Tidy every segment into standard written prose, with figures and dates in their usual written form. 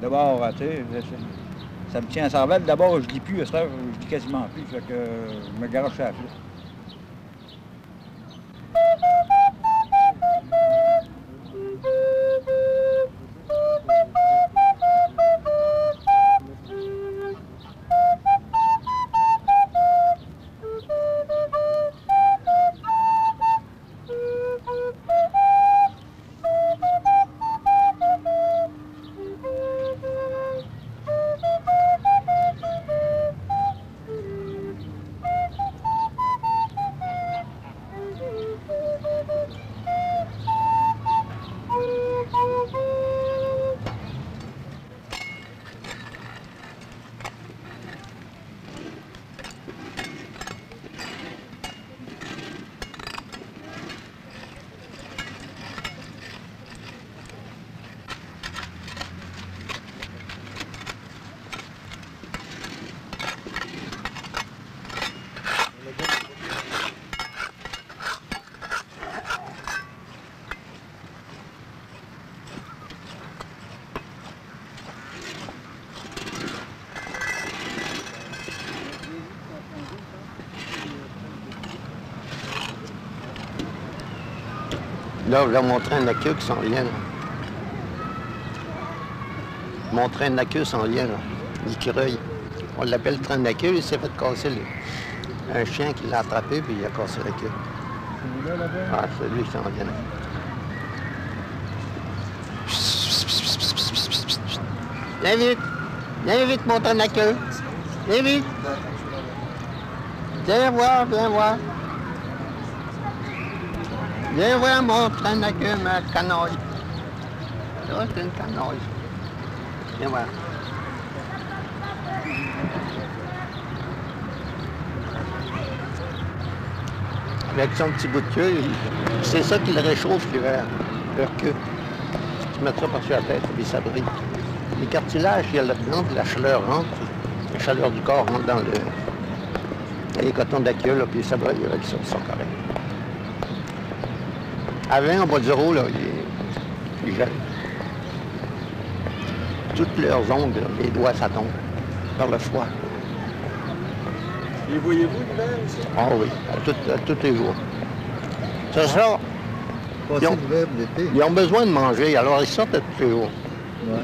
D'abord, tu sais, ça me tient à cervelle. D'abord, je dis plus, à cette heure, je dis quasiment plus, fait que je me garoche à la flûte. Là, je vais montrer un queue qui s'en vient, là. Mon train de queue s'en vient, là. L'écureuil. On l'appelle train de queue, il s'est fait casser un chien qui l'a attrapé, puis il a cassé la queue. Celui-là, là-bas? Ah, c'est lui qui s'en vient. Viens vite! Viens vite, mon train de queue! Viens vite! Viens voir, viens voir! Viens voir mon train de queue, ma canoille. Ça, c'est une canoille. Viens voir. Avec son petit bout de queue, c'est ça qui le réchauffe l'hiver, leur queue. Tu mets ça par-dessus la tête, puis ça brille. Les cartilages, il y a là-dedans, la chaleur rentre, la chaleur du corps rentre dans les cotons de la queue, là, puis ça brille avec ça, ils sont corrects. À 20, en bas de zéro, là, ils gèlent. Toutes leurs ongles, là, les doigts, ça tombe par le froid. Les voyez-vous l'hiver ici? Ah oui, à tous les jours. C'est ça. Ils ont besoin de manger, alors ils sortent à tous les jours. Ouais.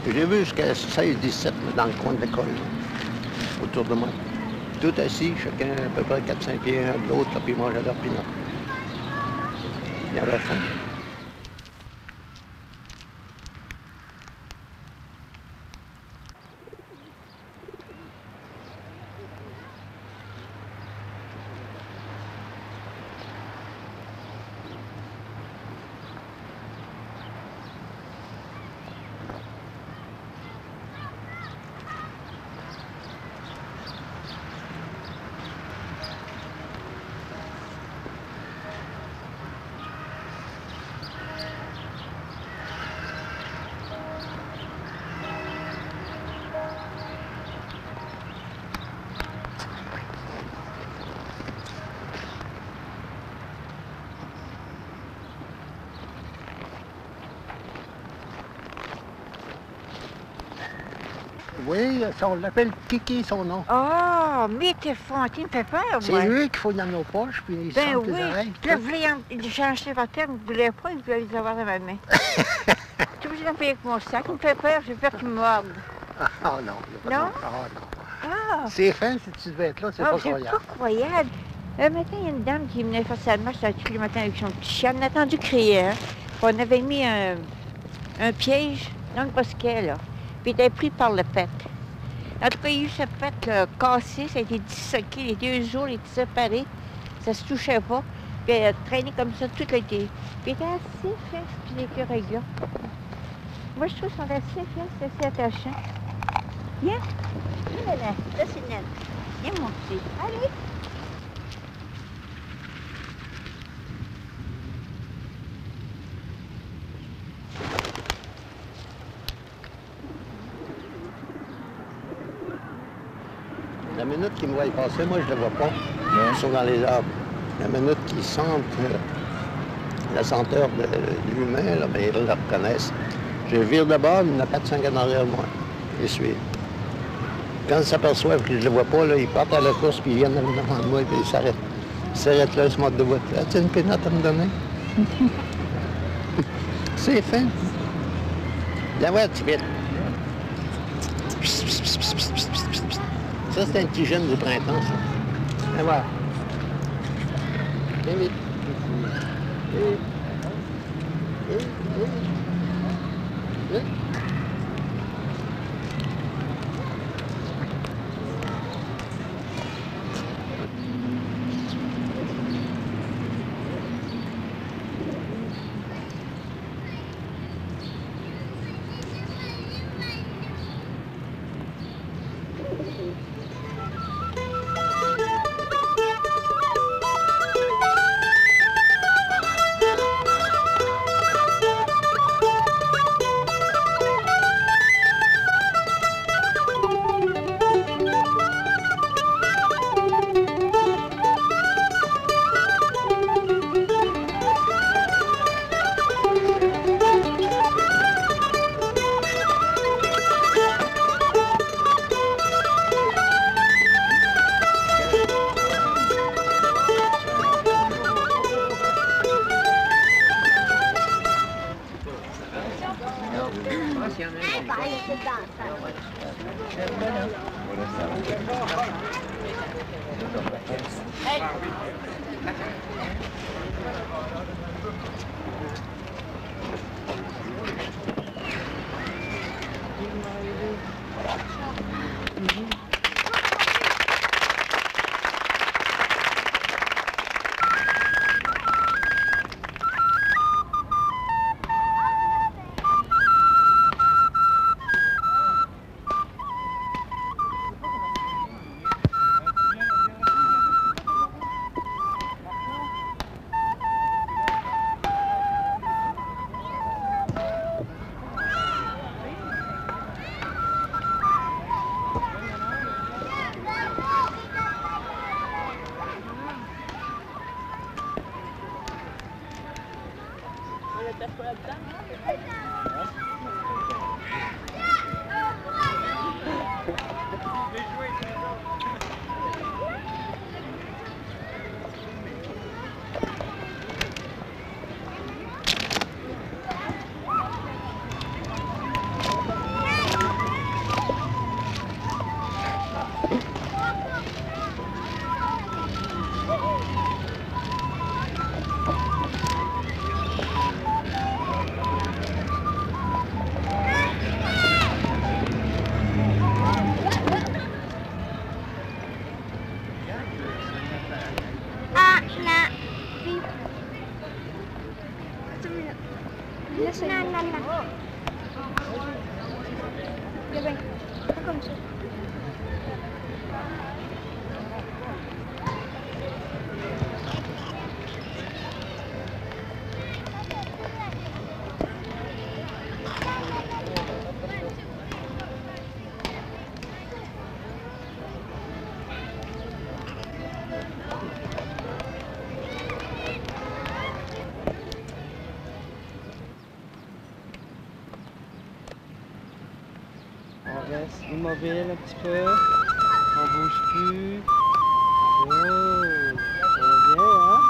J'ai vu jusqu'à 16-17 dans le coin de l'école, autour de moi. Tout assis, chacun à peu près 4-5 pieds un de l'autre, puis ils mangeaient leur pinot. Il y avait faim. Oui, on l'appelle Kiki, son nom. Ah, mais t'es fanté, il me fait peur, C'est moi. lui qu'il faut dans nos poches, puis il Ben sent oui. les oreilles. Puis là, vous voulez j'ai acheté par terre, vous ne voulez pas, il voulait les avoir dans ma main. Tu es obligé d'en payer avec mon sac, il me fait peur, j'ai peur qu'il me morde. Ah non, il y a pas Non? de- Ah non. Ah! C'est fin, si tu devais être là, c'est Ah, pas c'est croyable. pas croyable. Un matin, il y a une dame qui venait faire sa marche le matin avec son petit chien. On a entendu crier, hein. Puis on avait mis un piège dans le bosquet, là. Puis il était pris par le pet. En tout cas, il y a eu ce pet là, cassé, ça a été dissoqué, les 2 jours, il était séparé. Ça se touchait pas. Puis elle a traîné comme ça toute l'été. Puis il était assez fin, puis l'écureuil là. Moi, je trouve qu'ils sont assez fins, c'est assez attachant. Viens. Viens, là, là, c'est net. Viens, mon petit. Allez. La minute qu'ils me voient passer, moi, je ne le vois pas. Ils sont dans les arbres. La minute qu'ils sentent la senteur de l'humain, là, ben, ils le reconnaissent. Je vire de bord, il y en a 4-5 en arrière de moi. Ils suivent. Quand ils s'aperçoivent que je ne le vois pas, là, ils partent à la course, puis ils viennent devant moi, puis ils s'arrêtent. Ils s'arrêtent là, ils se mettent debout. As-tu une pénote à me donner? C'est fin. La voix, tu vite. Ça, c'est un petit jeune du printemps, ça. Et voilà. Viens vite. Viens. reste immobile un petit peu. On bouge plus. Oh, ça va bien, hein?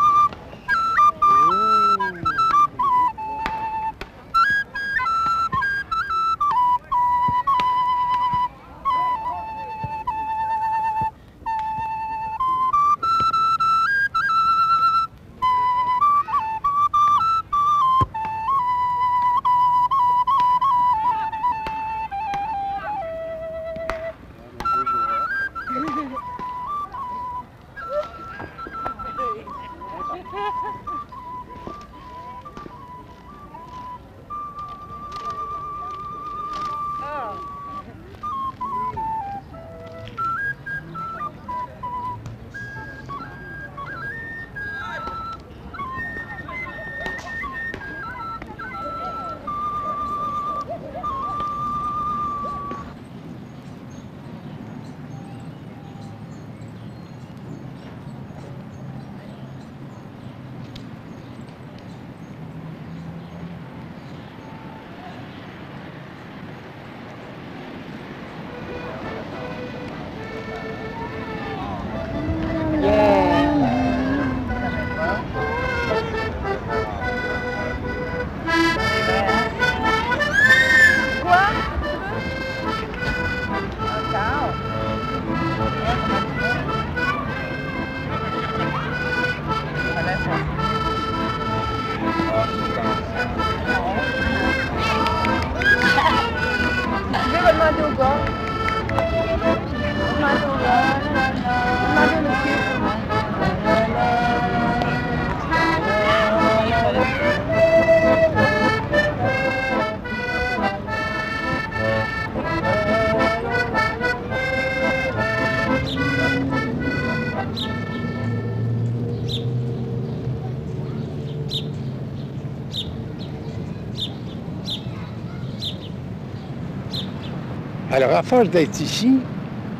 Alors, à force d'être ici,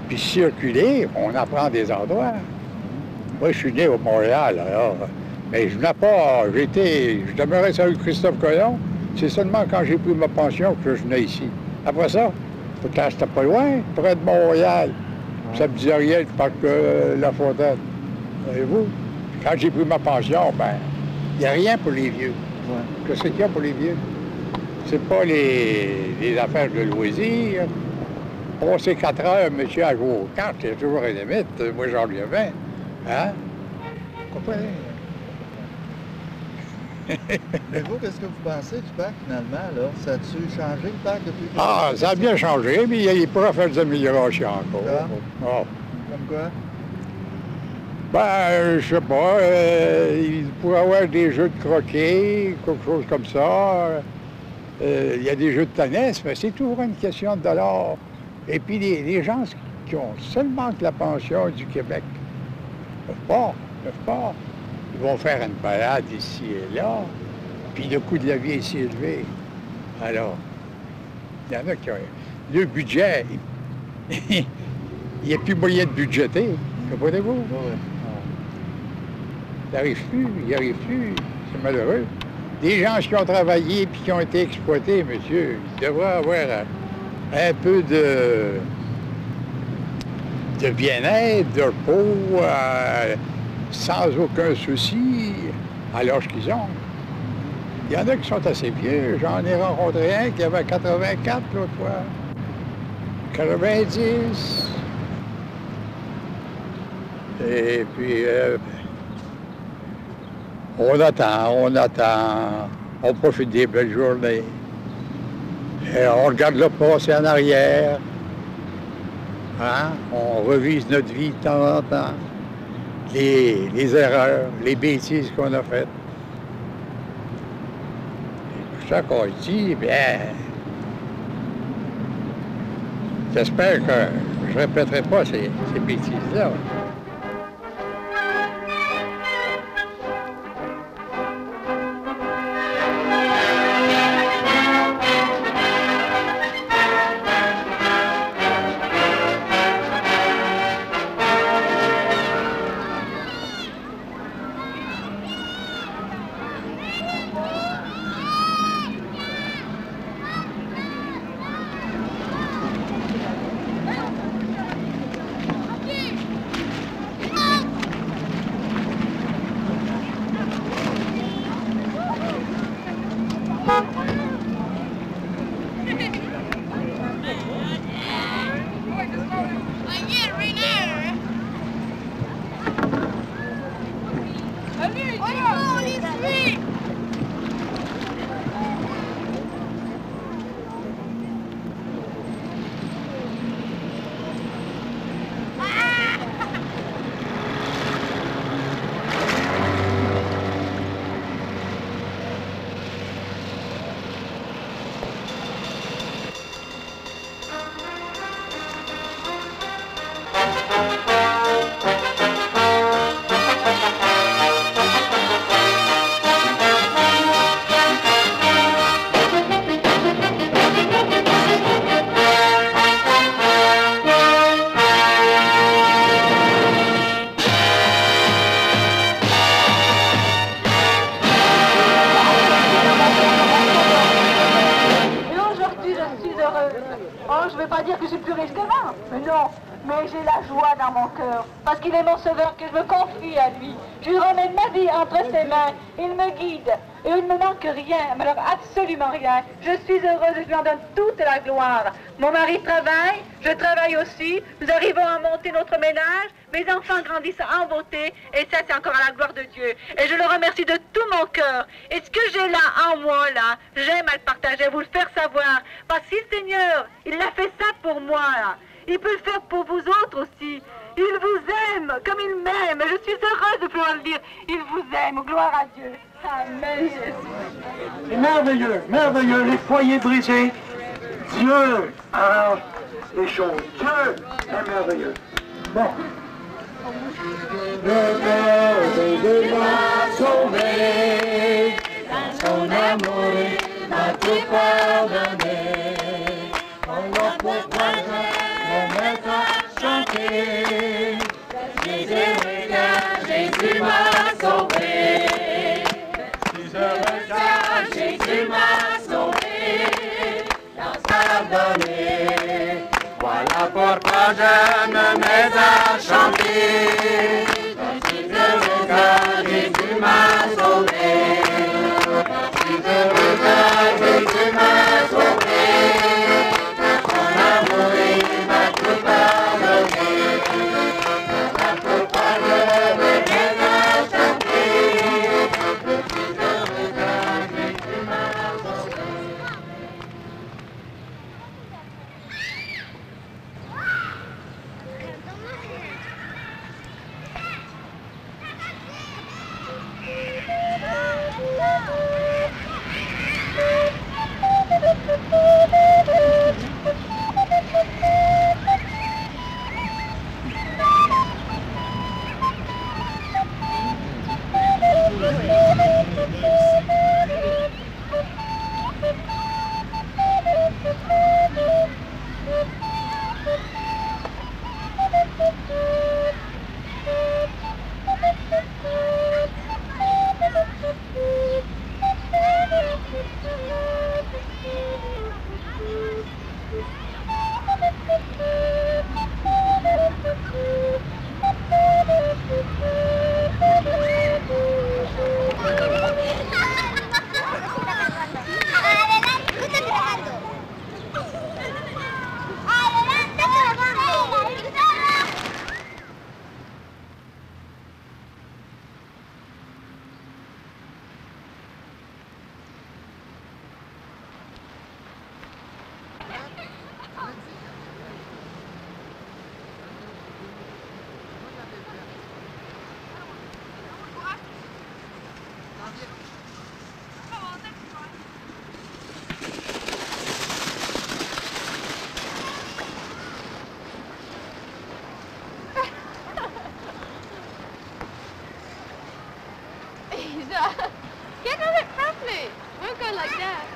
puis circuler, on apprend des endroits. Moi, je suis né au Montréal, alors, mais je n'ai pas, je demeurais sur la rue Christophe Colomb. C'est seulement quand j'ai pris ma pension que je venais ici. Après ça, pourtant, c'était pas loin, près de Montréal. Ça me disait rien, je parle que La Fontaine. Voyez-vous? Quand j'ai pris ma pension, ben, il n'y a rien pour les vieux. Ouais. Qu'est-ce qu'il y a pour les vieux? C'est pas les affaires de loisirs. Passer 4 heures, monsieur, à jouer aux cartes, il y a toujours une limite. Moi, j'en lui ai 20. Hein? Vous comprenez? Mais vous, qu'est-ce que vous pensez du parc, finalement, là? Ça a-tu changé, le parc, depuis que... Ah, ça a bien changé, mais il pourra faire des améliorations encore. Oh. Comme quoi? Ben, je sais pas, il pourrait y avoir des jeux de croquet, quelque chose comme ça. Il y a des jeux de tennis, mais c'est toujours une question de dollars. Et puis, les gens qui ont seulement que la pension du Québec ne peuvent pas. Ils vont faire une balade ici et là, puis le coût de la vie est si élevé. Alors, il y en a qui ont... Le budget, il n'y a plus moyen de budgéter, comprenez-vous? Oui. Il n'y arrive plus, c'est malheureux. Des gens qui ont travaillé puis qui ont été exploités, monsieur, ils devraient avoir un peu de bien-être, de repos, sans aucun souci, à l'âge qu'ils ont. Il y en a qui sont assez vieux. J'en ai rencontré un qui avait 84 l'autre fois. 90. Et puis, on attend, on profite des belles journées. Et on regarde le passé en arrière. Hein? On revise notre vie de temps en temps. Les erreurs, les bêtises qu'on a faites. Et tout ça qu'on dit, bien, j'espère que je ne répéterai pas ces bêtises-là. veux pas dire que je suis plus riche qu'avant, mais non. Mais j'ai la joie dans mon cœur, parce qu'il est mon sauveur, que je me confie à lui. Je lui remets ma vie entre ses mains, il me guide, et il ne me manque rien, mais alors absolument rien. Je suis heureuse et je lui en donne toute la gloire. Mon mari travaille, je travaille aussi, nous arrivons à monter notre ménage, mes enfants grandissent en beauté, et ça c'est encore à la gloire de Dieu. Et je le remercie de tout mon cœur. Et ce que j'ai là, en moi, là, j'aime à le partager, à vous le faire savoir. Parce que le Seigneur, il a fait ça pour moi, là. Il peut le faire pour vous autres aussi. Il vous aime comme il m'aime. Je suis heureuse de pouvoir le dire. Il vous aime. Gloire à Dieu. Amen, Jésus. C'est merveilleux, merveilleux. Les foyers brisés. Dieu arrange les choses. Dieu est merveilleux. Bon. Le Père de m'a sauvé. Dans son amour, il m'a tout pardonné. On l'a pourquoi mon maître a chanté. Jésus m'a sauvé. Jésus m'a sauvé. Dans sa donnée. Voilà pourquoi je me mets à chanter. Jésus m'a sauvé. Jésus m'a sauvé. Get on it properly. Won't go like that.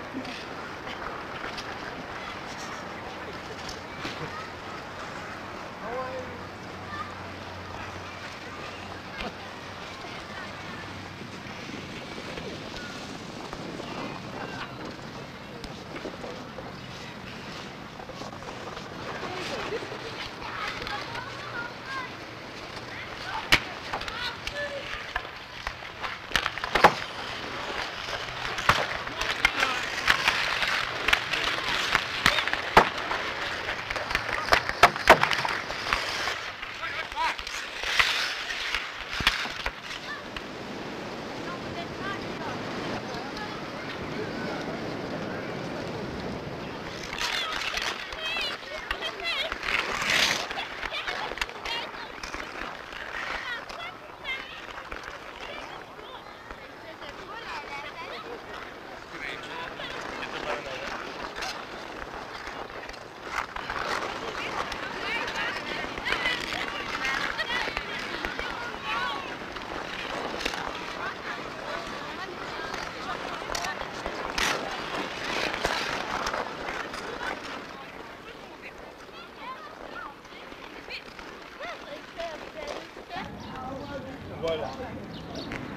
Voilà.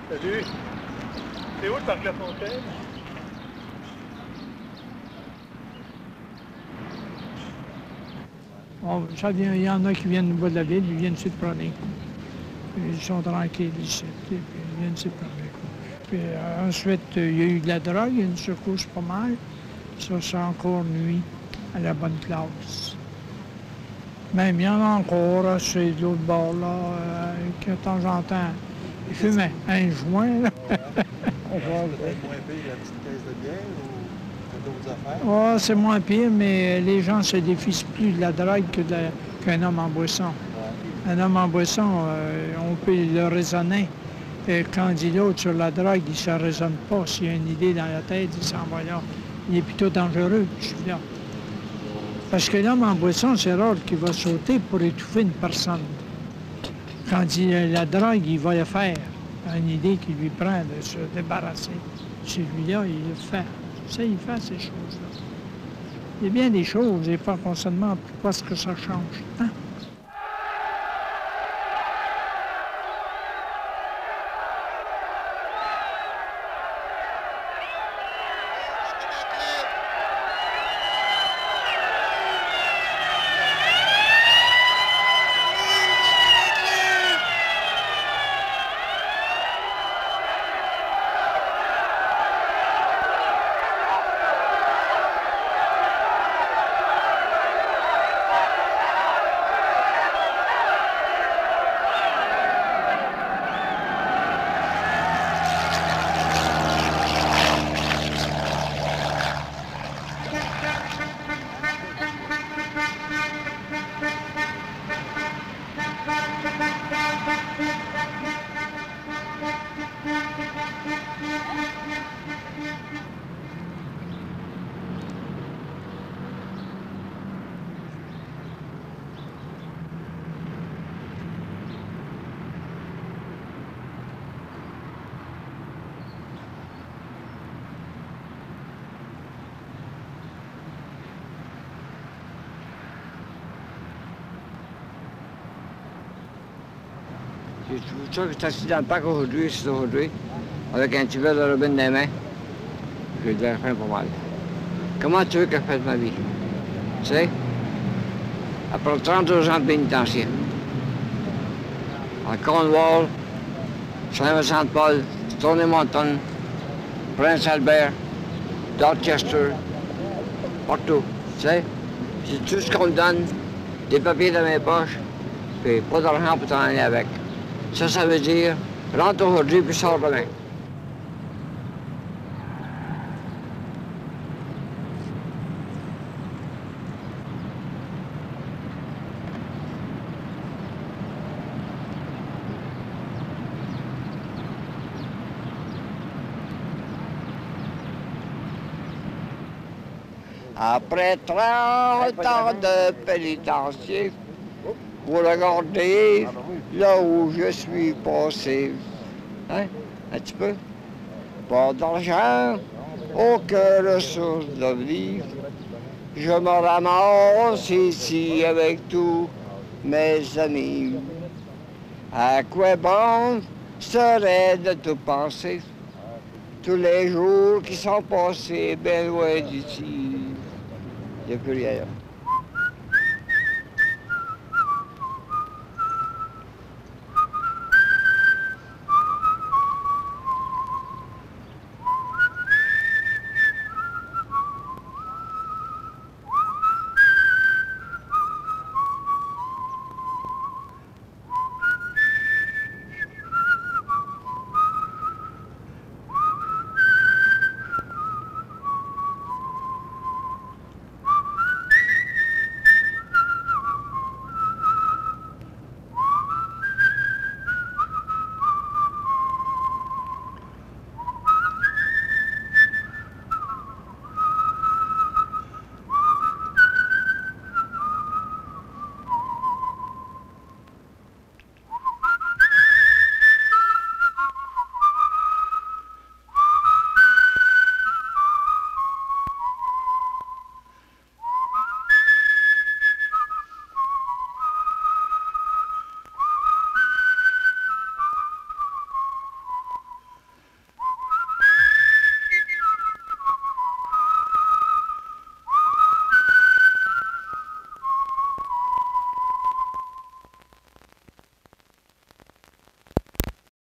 Salut. C'est où le parc La Fontaine? Il y en a qui viennent du bas de la ville, ils viennent se promener. Ils sont tranquilles ici, puis ils viennent se promener. Puis ensuite, il y a eu de la drogue, il y a une secousse pas mal. Ça, c'est encore nuit à la bonne classe. Même il y en a encore, c'est de l'autre bord, là, que de temps en temps, ils fumaient un joint, là. On va être moins pire la petite caisse de bière ou d'autres affaires? Oh, c'est moins pire, mais les gens se défient plus de la drogue qu'un homme en boisson. Ouais. Un homme en boisson, on peut le raisonner. Quand dit l'autre sur la drogue, il ne se raisonne pas. S'il a une idée dans la tête, il s'en va là. Il est plutôt dangereux, celui-là. Parce que l'homme en boisson, c'est rare qu'il va sauter pour étouffer une personne. Quand il a la drogue, il va le faire. Une idée qui lui prend de se débarrasser. Celui-là, il le fait. Ça, il fait ces choses-là. Il y a bien des choses, et pas qu'on se demande pourquoi est-ce que ça change. Hein? Je suis sûr que je suis assis dans le parc aujourd'hui, avec un petit verre de robine dans les mains. J'ai de la faim pas mal. Comment tu veux que je fasse ma vie? Tu sais? Après 32 ans de pénitencier. À Cornwall, Saint-Vincent-de-Paul, Stony-Mountain, Prince-Albert, Dorchester, partout. Tu sais? C'est tout ce qu'on me donne, des papiers dans mes poches, puis pas d'argent pour t'en aller avec. Ça veut dire, rentre aujourd'hui puis sors demain. Après 30 ans de pénitencier, pour regarder là où je suis passé. Hein? Un petit peu. Pas d'argent, aucune ressource de vie. Je me ramasse ici avec tous mes amis. À quoi bon serait de tout penser? Tous les jours qui sont passés bien loin d'ici, il n'y a plus rien.